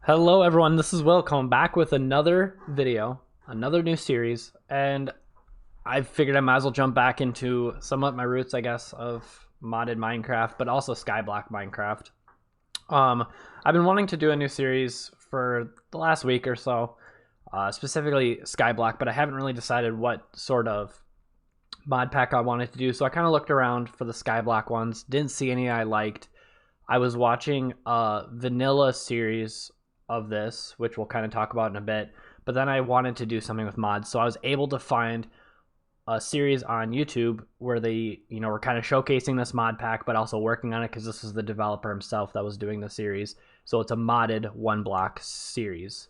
Hello everyone, this is Will coming back with another video, another new series, and I figured I might as well jump back into somewhat my roots, I guess, of modded Minecraft, but also Skyblock Minecraft. Um, I've been wanting to do a new series for the last week or so, specifically Skyblock, but I haven't really decided what sort of mod pack I wanted to do, so I kind of looked around for the Skyblock ones, didn't see any I liked. I was watching a vanilla series of this, which we'll kind of talk about in a bit. But then I wanted to do something with mods, so I was able to find a series on YouTube where they, were kind of showcasing this mod pack, but also working on it because this is the developer himself that was doing the series. So it's a modded one block series.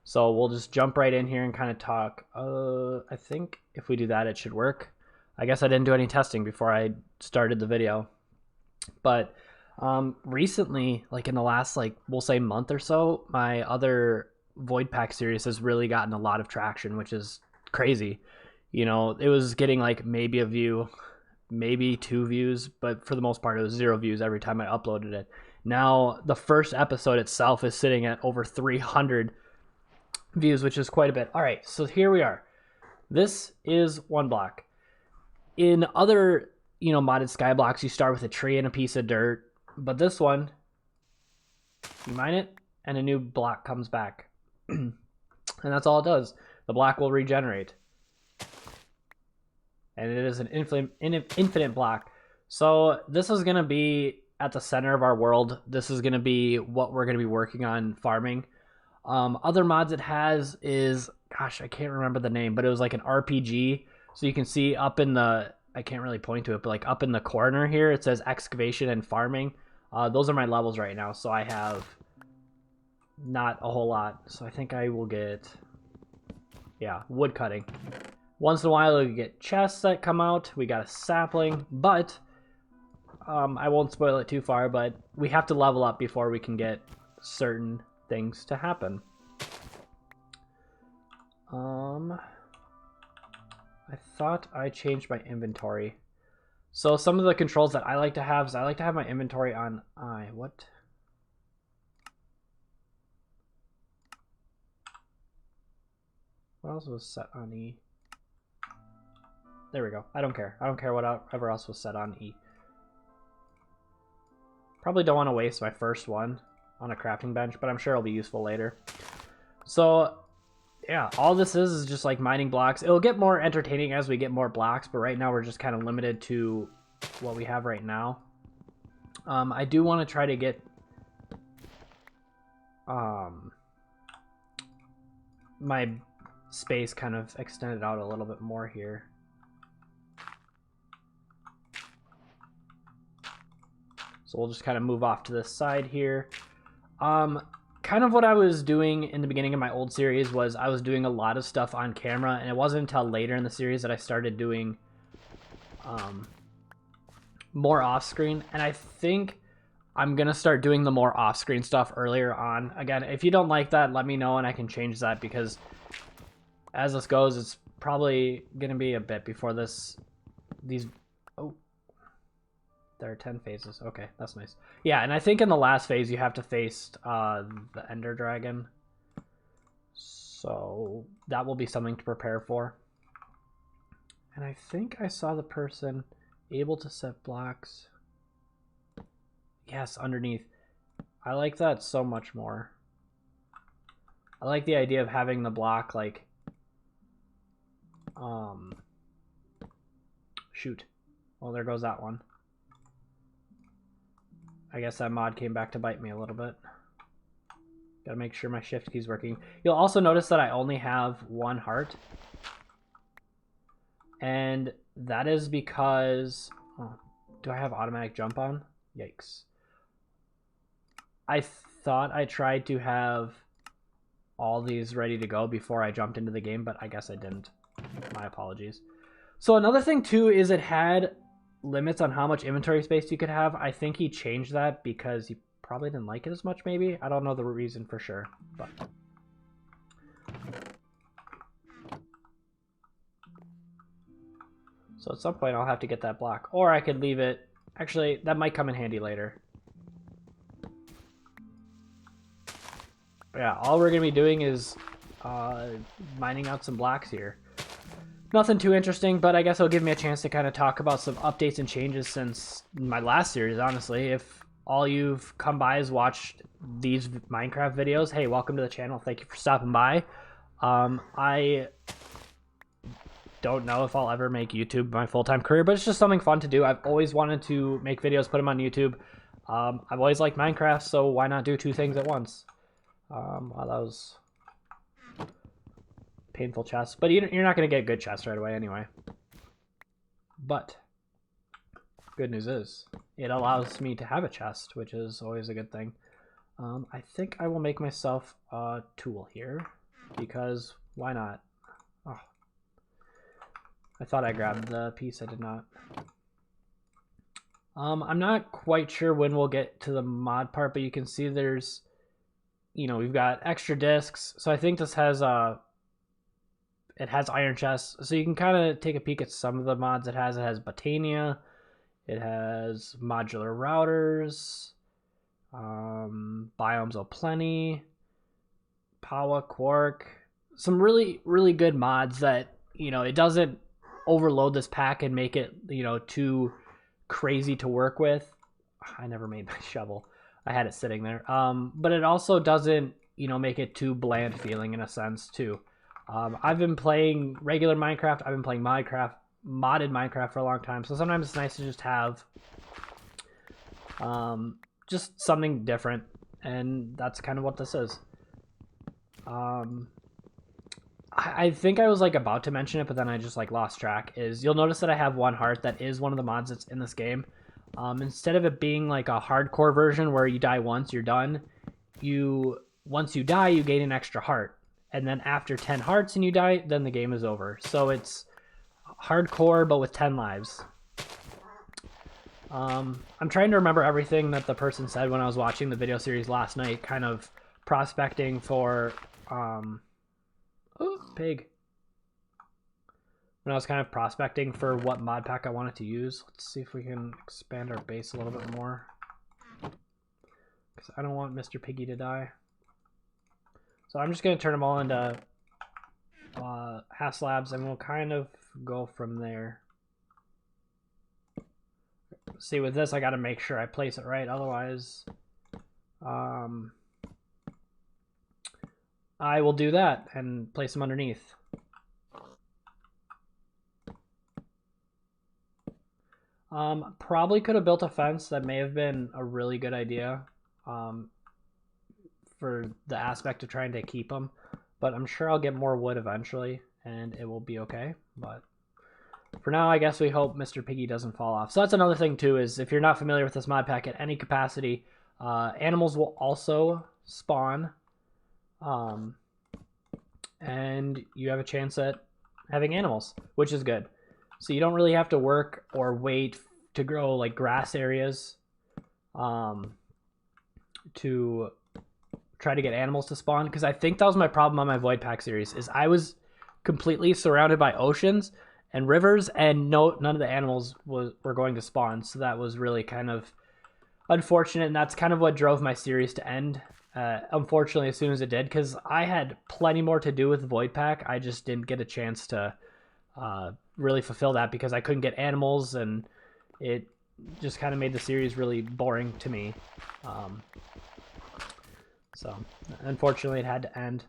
So we'll just jump right in here and kind of talk. I think if we do that, it should work. I guess I didn't do any testing before I started the video, but recently, like in the last, we'll say month or so, my other Void Pack series has really gotten a lot of traction, which is crazy. It was getting like maybe a view, maybe 2 views, but for the most part, it was 0 views every time I uploaded it. Now, the first episode itself is sitting at over 300 views, which is quite a bit. All right, so here we are. This is one block. In other, modded Skyblocks, you start with a tree and a piece of dirt. But this one, you mine it, and a new block comes back. And that's all it does. The block will regenerate. And it is an infinite block. So this is going to be at the center of our world. This is going to be what we're going to be working on farming. Other mods it has is, gosh, I can't remember the name, but it was like an RPG. So you can see up in the, I can't really point to it, but like up in the corner here, it says excavation and farming. Those are my levels right now, so I have not a whole lot. So I think I will get, wood cutting. Once in a while, we get chests that come out. We got a sapling, but I won't spoil it too far, but we have to level up before we can get certain things to happen. I thought I changed my inventory. So some of the controls that I like to have is I like to have my inventory on I. What? What else was set on E? There we go. I don't care. I don't care whatever else was set on E. Probably don't want to waste my first one on a crafting bench, but I'm sure it'll be useful later. So yeah, all this is just like mining blocks. It'll get more entertaining as we get more blocks, but right now we're just kind of limited to what we have right now. I do want to try to get my space kind of extended out a little bit more here. So we'll just kind of move off to this side here. Kind of what I was doing in the beginning of my old series was I was doing a lot of stuff on camera, and it wasn't until later in the series that I started doing more off-screen, and I think I'm gonna start doing the more off-screen stuff earlier on. Again, if you don't like that, let me know and I can change that, because as this goes, it's probably gonna be a bit before there are 10 phases. Okay, that's nice. Yeah, and I think in the last phase you have to face the Ender Dragon. So that will be something to prepare for. And I think I saw the person able to set blocks. Yes, underneath. I like that so much more. I like the idea of having the block like... Shoot. Well, there goes that one. I guess that mod came back to bite me a little bit. Gotta make sure my shift key's working. You'll also notice that I only have 1 heart. And that is because... Oh, do I have automatic jump on? Yikes. I thought I tried to have all these ready to go before I jumped into the game, but I guess I didn't. My apologies. So another thing too is it had limits on how much inventory space you could have. I think he changed that because he probably didn't like it as much, maybe. I don't know the reason for sure, but... So at some point I'll have to get that block. Or I could leave it... Actually, that might come in handy later. yeah, all we're gonna be doing is mining out some blocks here. Nothing too interesting, but I guess it'll give me a chance to kind of talk about some updates and changes since my last series, honestly. If all you've come by is watched these Minecraft videos, hey, welcome to the channel. Thank you for stopping by. I don't know if I'll ever make YouTube my full-time career, but it's just something fun to do. I've always wanted to make videos, put them on YouTube. I've always liked Minecraft, so why not do two things at once? Wow, that was painful chest, but you're not going to get good chests right away anyway. But good news is it allows me to have a chest, which is always a good thing. I think I will make myself a tool here because why not? Oh, I thought I grabbed the piece. I did not. I'm not quite sure when we'll get to the mod part, but you can see there's, you know, we've got extra discs. So I think this has it has iron chests. So you can kind of take a peek at some of the mods it has. It has Botania. It has modular routers. Biomes O'Plenty. Pawa Quark. Some really, really good mods that, you know, it doesn't overload this pack and make it, you know, too crazy to work with. I never made my shovel. I had it sitting there. But it also doesn't, you know, make it too bland feeling in a sense too. I've been playing regular Minecraft. I've been playing Minecraft, modded Minecraft for a long time. So sometimes it's nice to just have just something different. And that's kind of what this is. I think I was like about to mention it, but then I just like lost track. Is you'll notice that I have one heart that is one of the mods that's in this game. Instead of it being like a hardcore version where you die once, you're done. Once you die, you gain an extra heart. And then after 10 hearts and you die, then the game is over. So it's hardcore, but with 10 lives. I'm trying to remember everything that the person said when I was watching the video series last night, kind of prospecting for, pig. When I was kind of prospecting for what mod pack I wanted to use. Let's see if we can expand our base a little bit more. Because I don't want Mr. Piggy to die. So I'm just going to turn them all into half slabs, and we'll kind of go from there. See, with this, I got to make sure I place it right. Otherwise, I will do that and place them underneath. Probably could have built a fence. That may have been a really good idea. For the aspect of trying to keep them, but I'm sure I'll get more wood eventually and it will be okay. But for now, I guess we hope Mr. Piggy doesn't fall off. So that's another thing too, is if you're not familiar with this mod pack at any capacity, animals will also spawn, and you have a chance at having animals, which is good. So you don't really have to work or wait to grow like grass areas to try to get animals to spawn, because I think that was my problem on my Void Pack series, is I was completely surrounded by oceans and rivers, and none of the animals were going to spawn. So that was really kind of unfortunate, and that's kind of what drove my series to end. Unfortunately, as soon as it did, because I had plenty more to do with Void Pack. I just didn't get a chance to really fulfill that because I couldn't get animals, and it just kind of made the series really boring to me. So unfortunately it had to end.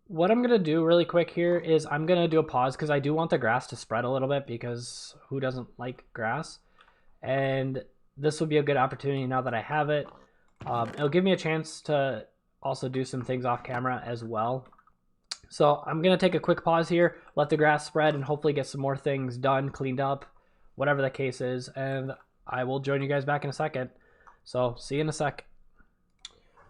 What I'm gonna do really quick here is I'm gonna do a pause because I do want the grass to spread a little bit, because who doesn't like grass? And this will be a good opportunity now that I have it. It'll give me a chance to also do some things off camera as well. So I'm gonna take a quick pause here, let the grass spread, and hopefully get some more things done, cleaned up, whatever the case is, and I will join you guys back in a second. So, see you in a sec.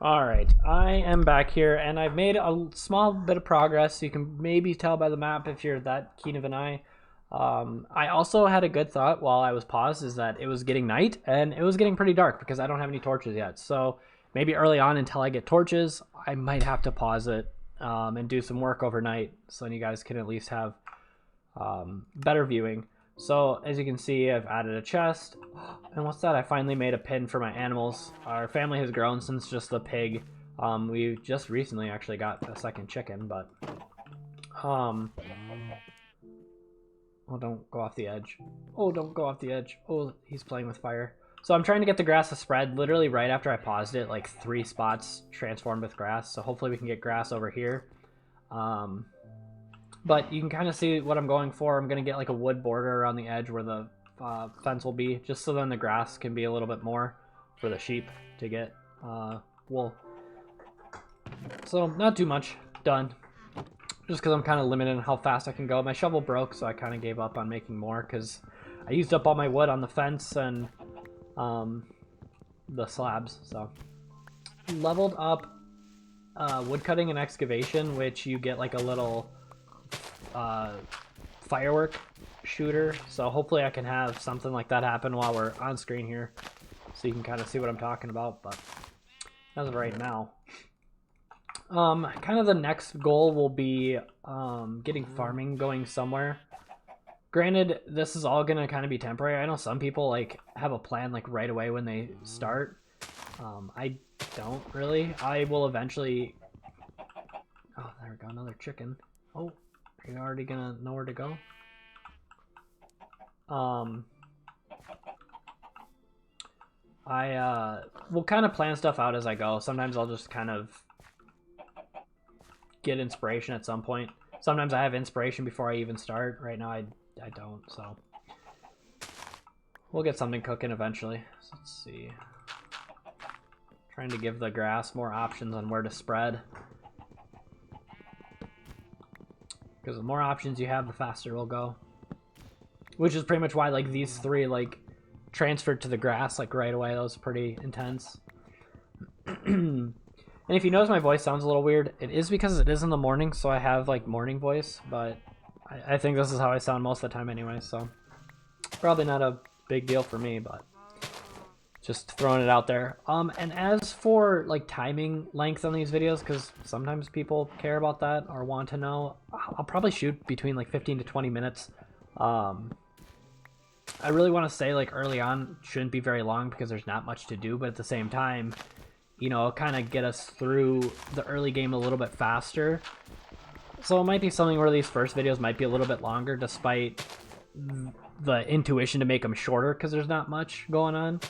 Alright, I am back here, and I've made a small bit of progress. You can maybe tell by the map if you're that keen of an eye. I also had a good thought while I was paused, is that it was getting night, and it was getting pretty dark because I don't have any torches yet. So, maybe early on until I get torches, I might have to pause it and do some work overnight so you guys can at least have better viewing. So as you can see, I've added a chest. And what's that? I finally made a pen for my animals. Our family has grown since just the pig. We just recently actually got a second chicken, but oh, don't go off the edge. Oh, don't go off the edge. Oh, he's playing with fire. So I'm trying to get the grass to spread. Literally right after I paused it, like 3 spots transformed with grass. So hopefully we can get grass over here. But you can kind of see what I'm going for. I'm going to get like a wood border around the edge where the fence will be, just so then the grass can be a little bit more for the sheep to get wool. So not too much done, just because I'm kind of limited on how fast I can go. My shovel broke, so I kind of gave up on making more because I used up all my wood on the fence and the slabs. So leveled up woodcutting and excavation, which you get like a little firework shooter. So hopefully I can have something like that happen while we're on screen here, so you can kind of see what I'm talking about. But as of right now, kind of the next goal will be getting farming going somewhere. Granted, this is all gonna kind of be temporary. I know some people like have a plan like right away when they start. I don't really. I will eventually. Oh, there we go, another chicken. Oh, are you already gonna know where to go? I will kind of plan stuff out as I go. Sometimes I'll just kind of get inspiration at some point. Sometimes I have inspiration before I even start. Right now I don't, so we'll get something cooking eventually. So let's see. Trying to give the grass more options on where to spread, because the more options you have, the faster it'll go. Which is pretty much why like these 3 like transferred to the grass like right away. That was pretty intense. And if you notice my voice sounds a little weird, it is because it is in the morning, so I have like morning voice, but I think this is how I sound most of the time anyway, so probably not a big deal for me, but just throwing it out there. And as for like timing length on these videos, because sometimes people care about that or want to know, I'll probably shoot between like 15 to 20 minutes. I really want to say like early on shouldn't be very long because there's not much to do, but at the same time, you know, kind of get us through the early game a little bit faster. So it might be something where these first videos might be a little bit longer despite the intuition to make them shorter because there's not much going on.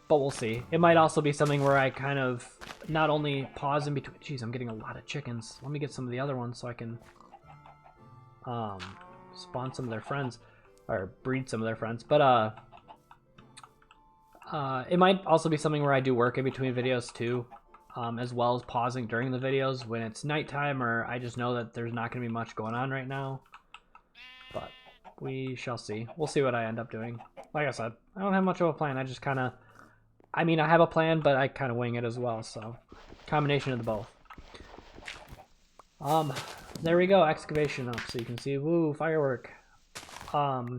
But we'll see. It might also be something where I kind of not only pause in between. Jeez, I'm getting a lot of chickens. Let me get some of the other ones so I can spawn some of their friends, or breed some of their friends. But it might also be something where I do work in between videos too, as well as pausing during the videos when it's nighttime, or I just know that there's not going to be much going on right now. But we shall see. We'll see what I end up doing. Like I said, I don't have much of a plan. I just kind of, I mean, I have a plan, but I kind of wing it as well. So combination of the both. There we go, excavation up, so you can see, woo, firework. I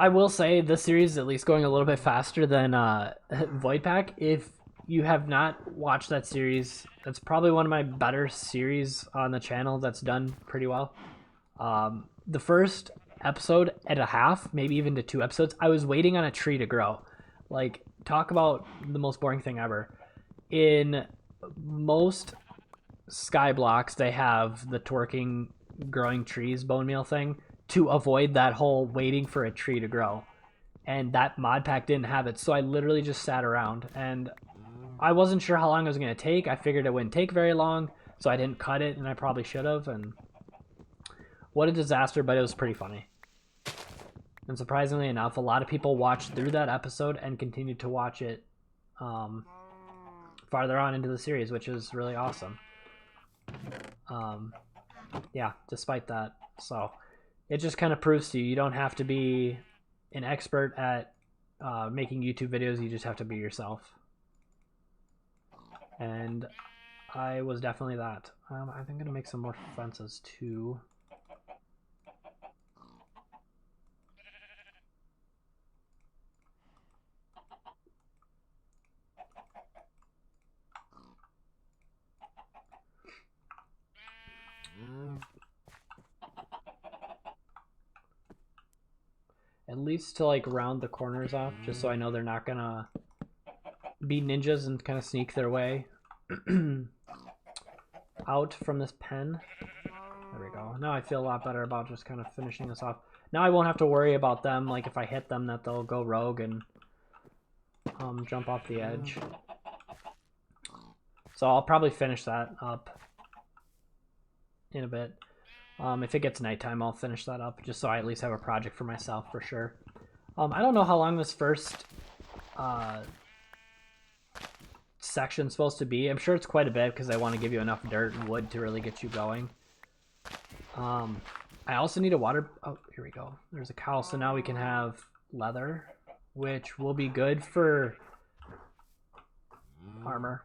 will say this series is at least going a little bit faster than Void Pack. If you have not watched that series, that's probably one of my better series on the channel that's done pretty well. The first episode and a half, maybe even to 2 episodes, I was waiting on a tree to grow. Like, talk about the most boring thing ever. In most sky blocks, they have the twerking growing trees bone meal thing to avoid that whole waiting for a tree to grow, and that mod pack didn't have it, so I literally just sat around and I wasn't sure how long it was going to take. I figured it wouldn't take very long, so I didn't cut it, and I probably should have. And what a disaster, but it was pretty funny. And surprisingly enough, a lot of people watched through that episode and continued to watch it farther on into the series, which is really awesome. Yeah, despite that. So it just kind of proves to you, you don't have to be an expert at making YouTube videos. You just have to be yourself. And I was definitely that. I think I'm going to make some more fences too. least to like round the corners off, just so I know they're not gonna be ninjas and kind of sneak their way out from this pen. There we go. Now I feel a lot better about just kind of finishing this off. Now I won't have to worry about them, like if I hit them, that they'll go rogue and jump off the edge. So I'll probably finish that up in a bit. If it gets nighttime, I'll finish that up just so I at least have a project for myself for sure. I don't know how long this first section's supposed to be. I'm sure it's quite a bit because I want to give you enough dirt and wood to really get you going. I also need a water... Oh, here we go. There's a cow, so now we can have leather, which will be good for armor.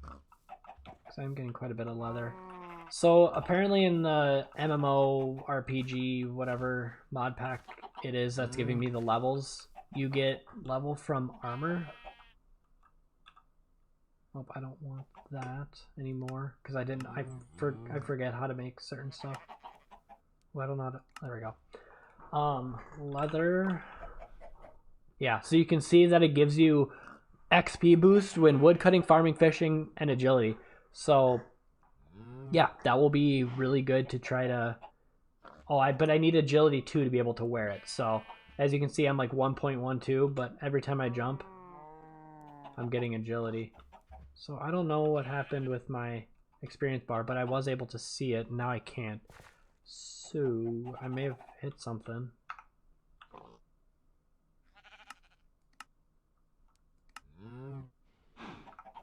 Because I'm getting quite a bit of leather. So apparently in the MMO, RPG, whatever mod pack it is that's giving me the levels, you get level from armor. Oh, I don't want that anymore because I forget how to make certain stuff. Well, I don't know how to, there we go. Leather. Yeah, so you can see that it gives you XP boost when woodcutting, farming, fishing, and agility. So yeah, that will be really good to try to... Oh, but I need agility too to be able to wear it. So as you can see, I'm like 1.12, but every time I jump, I'm getting agility. So I don't know what happened with my experience bar, but I was able to see it. Now I can't. So I may have hit something.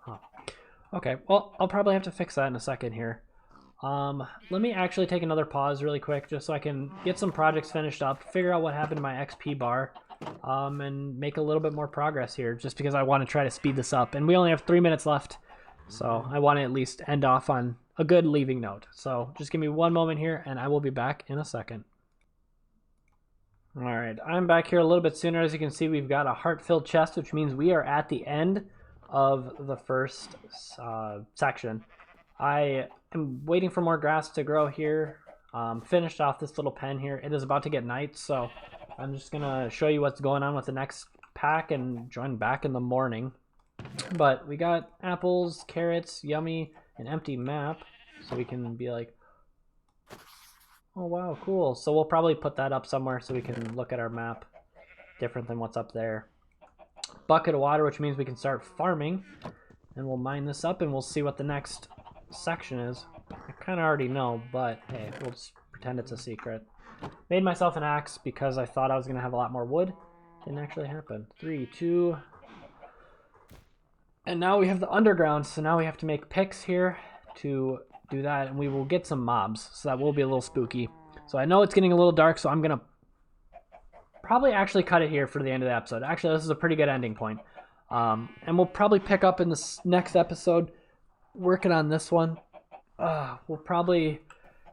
Huh. Okay, well, I'll probably have to fix that in a second here. Let me actually take another pause really quick just so I can get some projects finished up, figure out what happened to my XP bar, and make a little bit more progress here just because I want to try to speed this up. And we only have 3 minutes left, so I want to at least end off on a good leaving note. So just give me one moment here and I will be back in a second. All right, I'm back here a little bit sooner. As you can see, we've got a heart-filled chest, which means we are at the end of the first section. I am waiting for more grass to grow here. Finished off this little pen here. It is about to get night, so I'm just gonna show you what's going on with the next pack and join back in the morning. But we got apples, carrots, yummy, an empty map, so we can be like, oh wow, cool. So we'll probably put that up somewhere so we can look at our map different than what's up there. Bucket of water, which means we can start farming, and we'll mine this up and we'll see what the next section is. I kind of already know, but hey, we'll just pretend it's a secret. Made myself an axe because I thought I was gonna have a lot more wood. Didn't actually happen. 3, 2, and now we have the underground. So now we have to make picks here to do that, and we will get some mobs, so that will be a little spooky. So I know it's getting a little dark, so I'm gonna probably actually cut it here for the end of the episode. Actually, this is a pretty good ending point. And we'll probably pick up in this next episode working on this one. We'll probably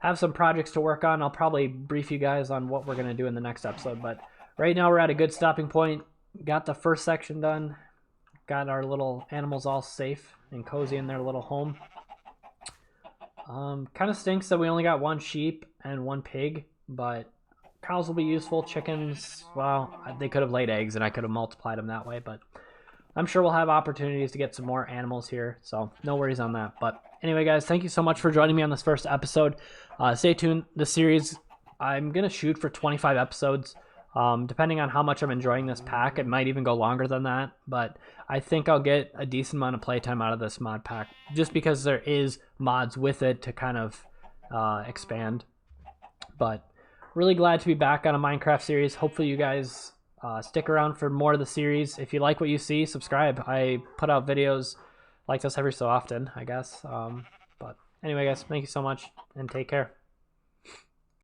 have some projects to work on. I'll probably brief you guys on what we're going to do in the next episode. But right now we're at a good stopping point. Got the first section done. Got our little animals all safe and cozy in their little home. Kind of stinks that we only got 1 sheep and 1 pig, but cows will be useful. Chickens, well, they could have laid eggs and I could have multiplied them that way, but I'm sure we'll have opportunities to get some more animals here, so no worries on that. But anyway, guys, thank you so much for joining me on this first episode. Stay tuned. The series, I'm going to shoot for 25 episodes. Depending on how much I'm enjoying this pack, it might even go longer than that, but I think I'll get a decent amount of playtime out of this mod pack, just because there is mods with it to kind of expand. But really glad to be back on a Minecraft series. Hopefully you guys stick around for more of the series. If you like what you see, subscribe. I put out videos like this every so often, I guess. But anyway, guys, thank you so much and take care.